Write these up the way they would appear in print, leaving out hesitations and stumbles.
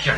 action.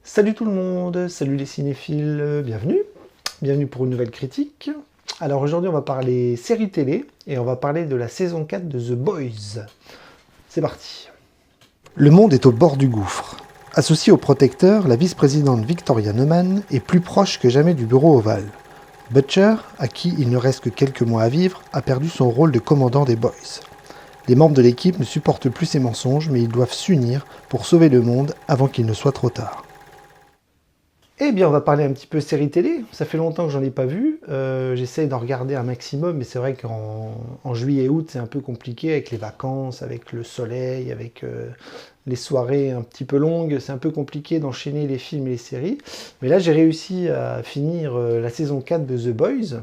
Salut tout le monde, salut les cinéphiles, bienvenue pour une nouvelle critique. Alors aujourd'hui on va parler série télé et on va parler de la saison 4 de The Boys. C'est parti. Le monde est au bord du gouffre. Associée au protecteur, la vice-présidente Victoria Neumann est plus proche que jamais du bureau ovale. Butcher, à qui il ne reste que quelques mois à vivre, a perdu son rôle de commandant des Boys. Les membres de l'équipe ne supportent plus ces mensonges, mais ils doivent s'unir pour sauver le monde avant qu'il ne soit trop tard. Eh bien, on va parler un petit peu série télé. Ça fait longtemps que j'en ai pas vu. J'essaye d'en regarder un maximum, mais c'est vrai qu'en juillet et août, c'est un peu compliqué avec les vacances, avec le soleil, avec les soirées un petit peu longues. C'est un peu compliqué d'enchaîner les films et les séries. Mais là, j'ai réussi à finir la saison 4 de The Boys.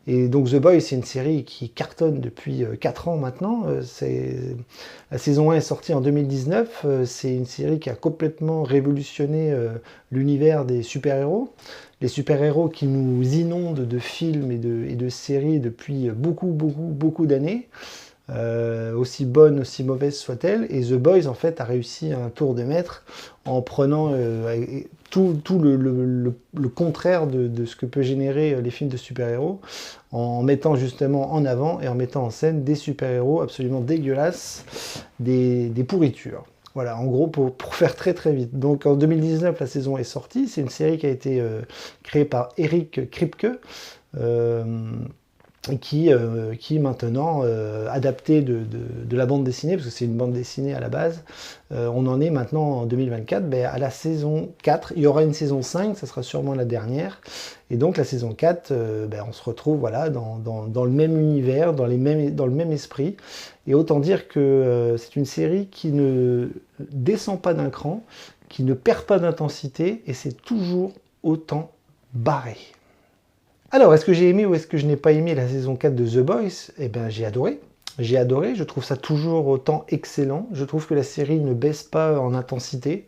Et donc The Boys, c'est une série qui cartonne depuis 4 ans maintenant. La saison 1 est sortie en 2019. C'est une série qui a complètement révolutionné l'univers des super-héros. Les super-héros qui nous inondent de films et de séries depuis beaucoup d'années. Aussi bonne, aussi mauvaise soit-elle. Et The Boys, en fait, a réussi un tour de maître en prenant tout le contraire de ce que peut générer les films de super-héros, en mettant justement en avant et en mettant en scène des super-héros absolument dégueulasses, des pourritures. Voilà, en gros, pour faire très vite. Donc en 2019, la saison est sortie. C'est une série qui a été créée par Eric Kripke, qui est maintenant adapté de la bande dessinée, parce que c'est une bande dessinée à la base. On en est maintenant en 2024 à la saison 4. Il y aura une saison 5, ça sera sûrement la dernière. Et donc la saison 4, on se retrouve voilà, dans le même univers, dans le même esprit. Et autant dire que c'est une série qui ne descend pas d'un cran, qui ne perd pas d'intensité, et c'est toujours autant barré. Alors, est-ce que j'ai aimé ou est-ce que je n'ai pas aimé la saison 4 de The Boys? Eh bien, j'ai adoré. J'ai adoré, je trouve ça toujours autant excellent. Je trouve que la série ne baisse pas en intensité.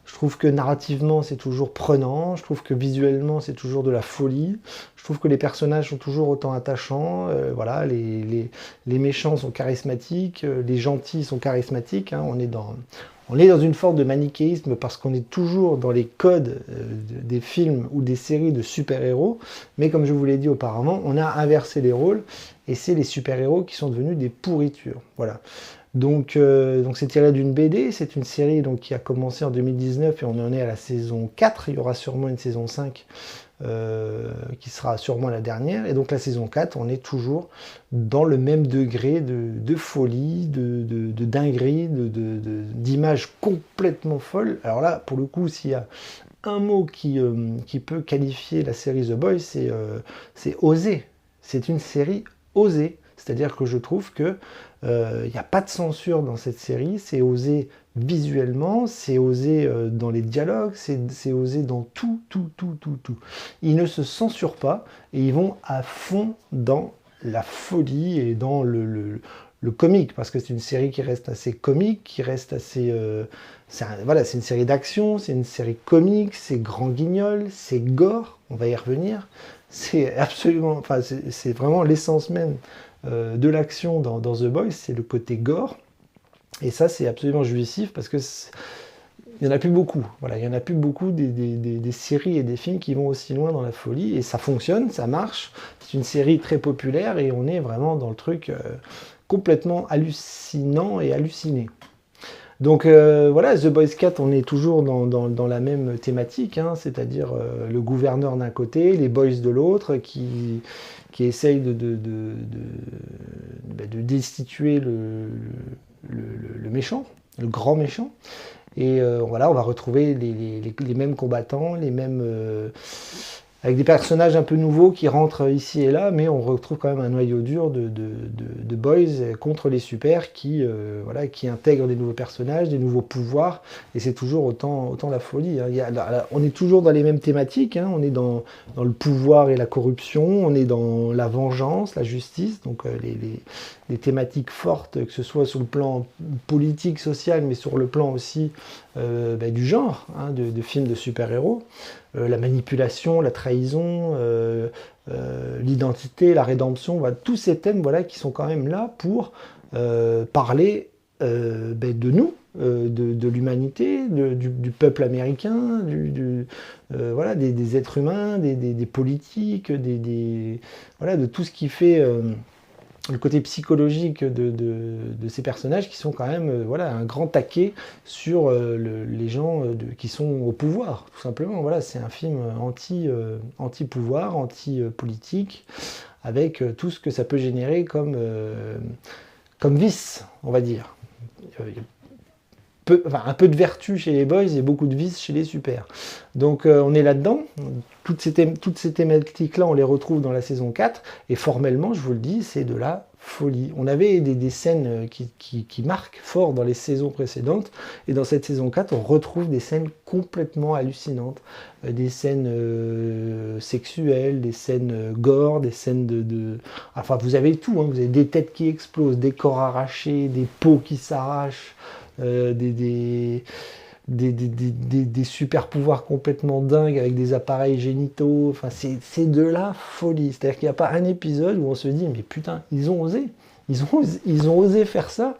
Je trouve que narrativement, c'est toujours prenant. Je trouve que visuellement, c'est toujours de la folie. Je trouve que les personnages sont toujours autant attachants. Voilà, les méchants sont charismatiques, les gentils sont charismatiques. Hein. On est dans une forme de manichéisme parce qu'on est toujours dans les codes des films ou des séries de super-héros. Mais comme je vous l'ai dit auparavant, on a inversé les rôles et c'est les super-héros qui sont devenus des pourritures. Voilà. Donc c'est tiré d'une BD, c'est une série donc, qui a commencé en 2019 et on en est à la saison 4. Il y aura sûrement une saison 5 qui sera sûrement la dernière. Et donc la saison 4, on est toujours dans le même degré de folie, de dinguerie, d'images complètement folles. Alors là, pour le coup, s'il y a un mot qui peut qualifier la série The Boys, c'est osé. C'est une série osée. C'est-à-dire que je trouve que n'y a pas de censure dans cette série, c'est osé visuellement, c'est osé dans les dialogues, c'est osé dans tout. Ils ne se censurent pas et ils vont à fond dans la folie et dans le comique, parce que c'est une série qui reste assez comique, qui reste assez... voilà, c'est une série d'action, c'est une série comique, c'est grand guignol, c'est gore, on va y revenir. C'est absolument... Enfin, c'est vraiment l'essence même de l'action dans The Boys, c'est le côté gore. Et ça, c'est absolument jouissif parce que il n'y en a plus beaucoup. Voilà, il n'y en a plus beaucoup des séries et des films qui vont aussi loin dans la folie. Et ça fonctionne, ça marche. C'est une série très populaire et on est vraiment dans le truc complètement hallucinant et halluciné. Donc voilà, The Boys 4, on est toujours dans la même thématique, hein, c'est-à-dire le gouverneur d'un côté, les boys de l'autre, qui essayent de destituer le méchant. le grand méchant. Et voilà, on va retrouver les mêmes combattants, les mêmes avec des personnages un peu nouveaux qui rentrent ici et là, mais on retrouve quand même un noyau dur de boys contre les super voilà, qui intègrent des nouveaux personnages, des nouveaux pouvoirs, et c'est toujours autant la folie. Hein. On est toujours dans les mêmes thématiques, hein. On est dans le pouvoir et la corruption, on est dans la vengeance, la justice, donc les thématiques fortes, que ce soit sur le plan politique, social, mais sur le plan aussi du genre, hein, de films de super-héros. La manipulation, la trahison, l'identité, la rédemption, voilà, tous ces thèmes voilà, qui sont quand même là pour parler de nous, de l'humanité, du peuple américain, voilà, des êtres humains, des politiques, voilà, de tout ce qui fait le côté psychologique de ces personnages qui sont quand même voilà, un grand taquet sur les gens qui sont au pouvoir, tout simplement. Voilà, c'est un film anti-pouvoir, anti-politique, avec tout ce que ça peut générer comme vice, on va dire. Un peu de vertu chez les boys et beaucoup de vice chez les super. Donc on est là-dedans. Toutes ces thématiques-là, on les retrouve dans la saison 4. Et formellement, je vous le dis, c'est de la folie. On avait des scènes qui marquent fort dans les saisons précédentes. Et dans cette saison 4, on retrouve des scènes complètement hallucinantes. Des scènes sexuelles, des scènes gore, des scènes Enfin, vous avez tout. Hein. Vous avez des têtes qui explosent, des corps arrachés, des peaux qui s'arrachent. Des super pouvoirs complètement dingues avec des appareils génitaux, enfin c'est de la folie. C'est-à-dire qu'il n'y a pas un épisode où on se dit mais putain, ils ont osé faire ça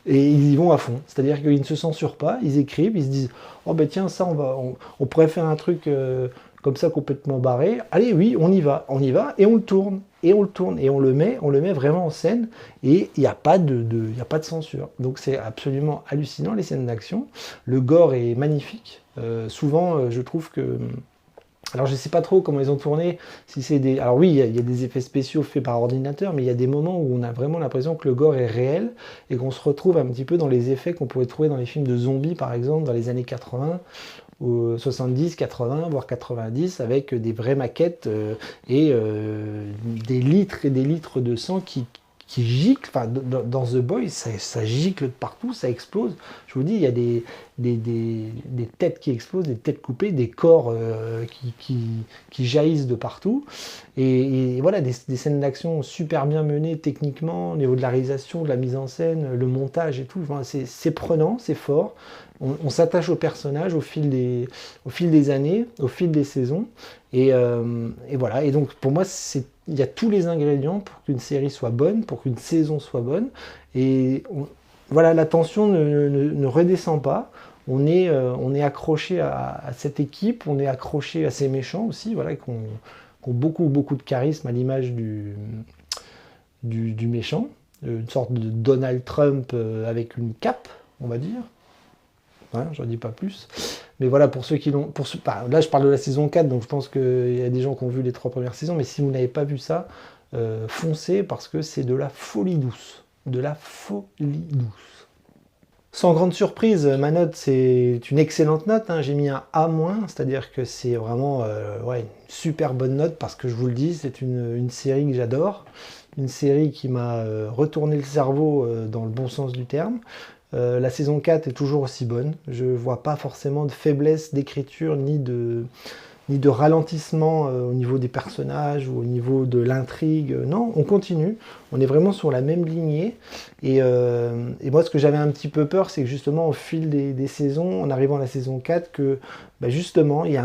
et ils y vont à fond. C'est-à-dire qu'ils ne se censurent pas, ils écrivent, ils se disent oh ben tiens ça on pourrait faire un truc comme ça complètement barré. Allez oui, on y va et on le tourne. Et on le tourne et on le met vraiment en scène et il n'y a pas de censure. Donc c'est absolument hallucinant les scènes d'action. Le gore est magnifique. Souvent, je trouve que alors je ne sais pas trop comment ils ont tourné. Si c'est des alors oui, il y a des effets spéciaux faits par ordinateur, mais il y a des moments où on a vraiment l'impression que le gore est réel et qu'on se retrouve un petit peu dans les effets qu'on pourrait trouver dans les films de zombies par exemple dans les années 80. 70, 80, voire 90, avec des vraies maquettes et des litres et des litres de sang qui giclent. Enfin, dans The Boys, ça gicle de partout, ça explose. Je vous dis, il y a des têtes qui explosent, des têtes coupées, des corps qui jaillissent de partout. Et voilà, des scènes d'action super bien menées techniquement, au niveau de la réalisation, de la mise en scène, le montage et tout. Enfin, c'est prenant, c'est fort. On s'attache au personnage au fil des années, au fil des saisons. Et voilà. Et donc, pour moi, il y a tous les ingrédients pour qu'une série soit bonne, pour qu'une saison soit bonne. Et voilà, la tension ne redescend pas. On est accroché à cette équipe, on est accroché à ces méchants aussi, voilà, qui ont beaucoup, beaucoup de charisme à l'image du méchant. Une sorte de Donald Trump avec une cape, on va dire. Hein, j'en dis pas plus. Mais voilà, pour ceux qui l'ont... là, je parle de la saison 4, donc je pense qu'il y a des gens qui ont vu les 3 premières saisons, mais si vous n'avez pas vu ça, foncez, parce que c'est de la folie douce. De la folie douce. Sans grande surprise, ma note, c'est une excellente note. Hein. J'ai mis un A-, c'est-à-dire que c'est vraiment une super bonne note, parce que je vous le dis, c'est une série que j'adore. Une série qui m'a retourné le cerveau dans le bon sens du terme. La saison 4 est toujours aussi bonne. Je ne vois pas forcément de faiblesse d'écriture ni de ralentissement au niveau des personnages ou au niveau de l'intrigue. Non, on continue. On est vraiment sur la même lignée. Et moi, ce que j'avais un petit peu peur, c'est que justement, au fil des saisons, en arrivant à la saison 4, que justement, il y a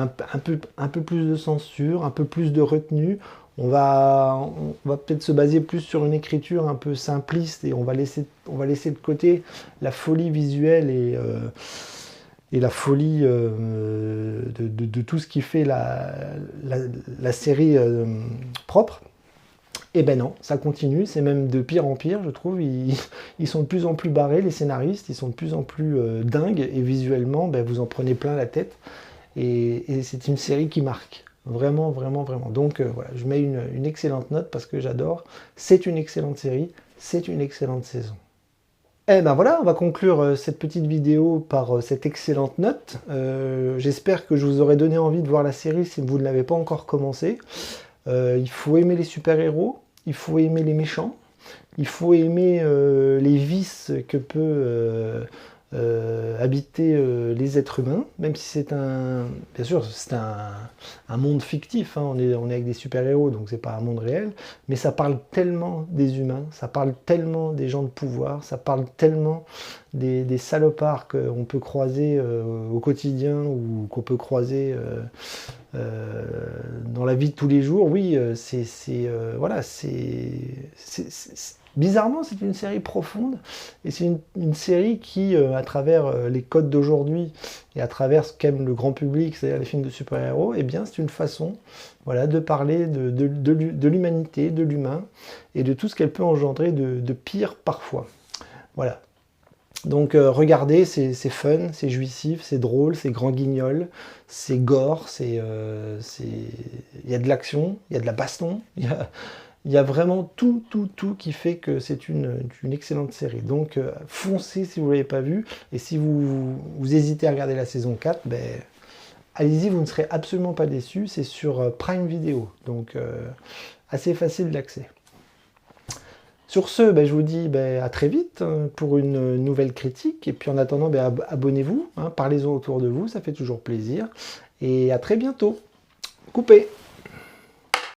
un peu plus de censure, un peu plus de retenue. On va peut-être se baser plus sur une écriture un peu simpliste et on va laisser de côté la folie visuelle et la folie de tout ce qui fait la série propre. Et ben non, ça continue, c'est même de pire en pire, je trouve. Ils sont de plus en plus barrés, les scénaristes, ils sont de plus en plus dingues et visuellement, vous en prenez plein la tête. Et c'est une série qui marque. Vraiment, vraiment, vraiment. Donc voilà, je mets une excellente note parce que j'adore. C'est une excellente série, c'est une excellente saison. Eh ben voilà, on va conclure cette petite vidéo par cette excellente note. J'espère que je vous aurai donné envie de voir la série si vous ne l'avez pas encore commencé. Il faut aimer les super-héros, il faut aimer les méchants, il faut aimer les vices que peut habiter les êtres humains, même si c'est bien sûr, c'est un monde fictif, hein, on est avec des super-héros, donc c'est pas un monde réel, mais ça parle tellement des humains, ça parle tellement des gens de pouvoir, ça parle tellement des salopards qu'on peut croiser au quotidien ou qu'on peut croiser dans la vie de tous les jours. Oui, voilà, bizarrement, c'est une série profonde et c'est une série qui, à travers les codes d'aujourd'hui et à travers ce qu'aime le grand public, c'est-à-dire les films de super-héros, eh bien, c'est une façon, voilà, de parler de l'humanité, de l'humain et de tout ce qu'elle peut engendrer de pire parfois. Voilà. Donc regardez, c'est fun, c'est jouissif, c'est drôle, c'est grand guignol, c'est gore, il y a de l'action, il y a de la baston, il y a vraiment tout qui fait que c'est une excellente série. Donc foncez si vous ne l'avez pas vu, et si vous hésitez à regarder la saison 4, ben, allez-y, vous ne serez absolument pas déçus, c'est sur Prime Video, donc assez facile d'accès. Sur ce, ben, je vous dis ben, à très vite pour une nouvelle critique. Et puis en attendant, ben, abonnez-vous, hein, parlez-en autour de vous, ça fait toujours plaisir. Et à très bientôt. Coupez!